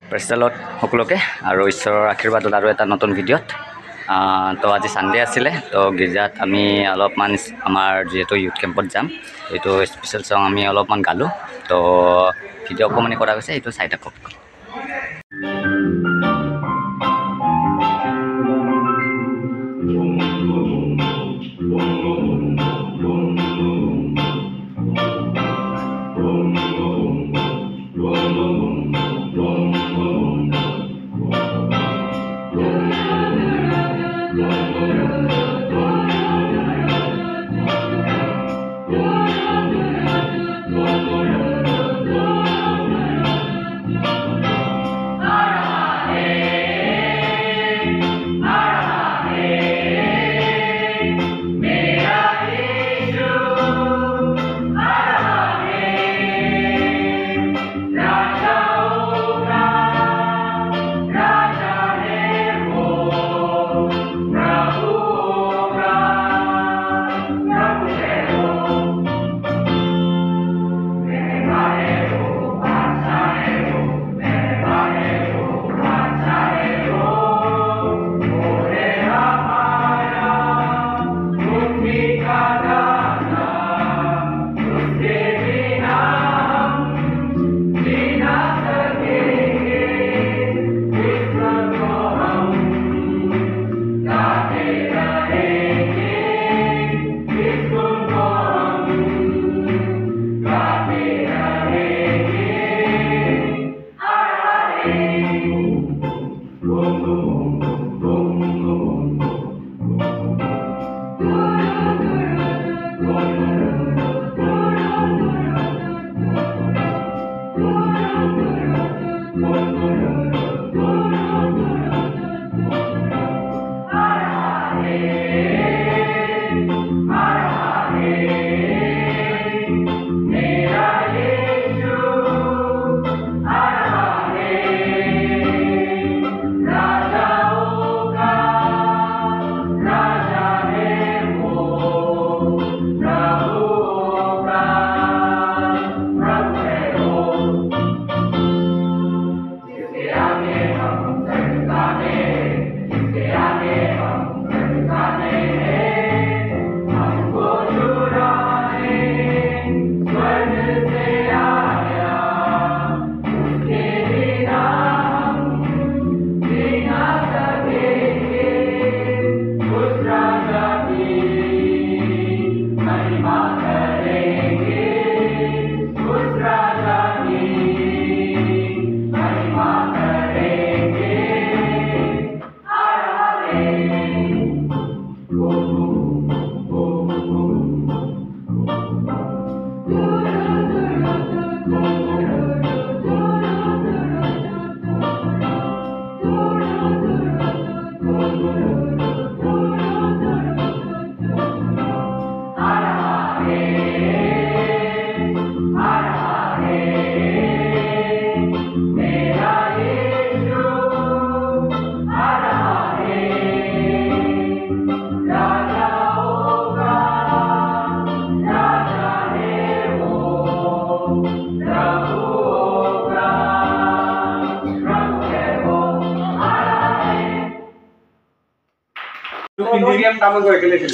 প্ৰেষ্টালত সকলোকে আৰু ঈশ্বৰৰ আশীৰ্বাদত আৰু এটা নতুন ভিডিঅ'ত তো আজি সানডে আছিলে তো গিৰ্জাত আমি অলপমান আমাৰ যেহেতু ইউথ কেম্পত যাম এইটো স্পেচিয়েল সং আমি অলপমান গালোঁ তো ভিডিঅ' অকণমানি কৰা গৈছে এইটো চাই থাকক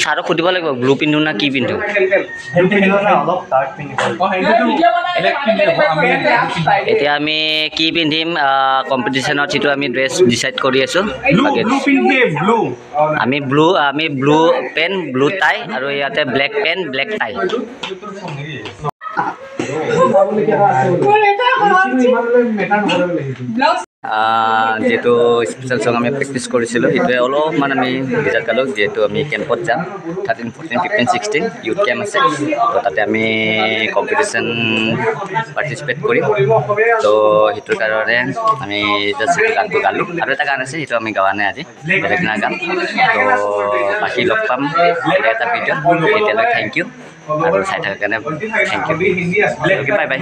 সাৰো খুদিব লাগিব ব্লু পিন্ধো না কি পিন্ধো এতিয়া আমি কি পিন্ধিম কম্পিটিশনত যেটো আমি ড্ৰেছ ডিসাইড কৰি আছো আমি ব্লু পেন ব্লু টাই আৰু ইয়াতে ব্ল্যাক পেন ব্ল্যাক টাই যেহেতু স্পেচিয়েল সং আমি প্ৰেক্টিছ কৰিছিলোঁ সেইটোৱে অলপমান আমি ৰিজাল্ট গালোঁ যিহেতু আমি কেম্পত যাম 13, 14, 15, 16 ইউথ কেম্প আছে তো তাতে আমি কম্পিটিশ্যন পাৰ্টিচিপেট কৰিম তো সেইটোৰ কাৰণে আমি জাষ্ট গানটো গালোঁ আৰু এটা গান আছে সেইটো আমি গাৱা নাই আজি বেলেগ না গান তো বাকী লগ পাম এটা ভিডিঅ' এতিয়ালৈ থেংক ইউ আৰু চাই থকাৰ কাৰণে থেংক ইউ বাই বাই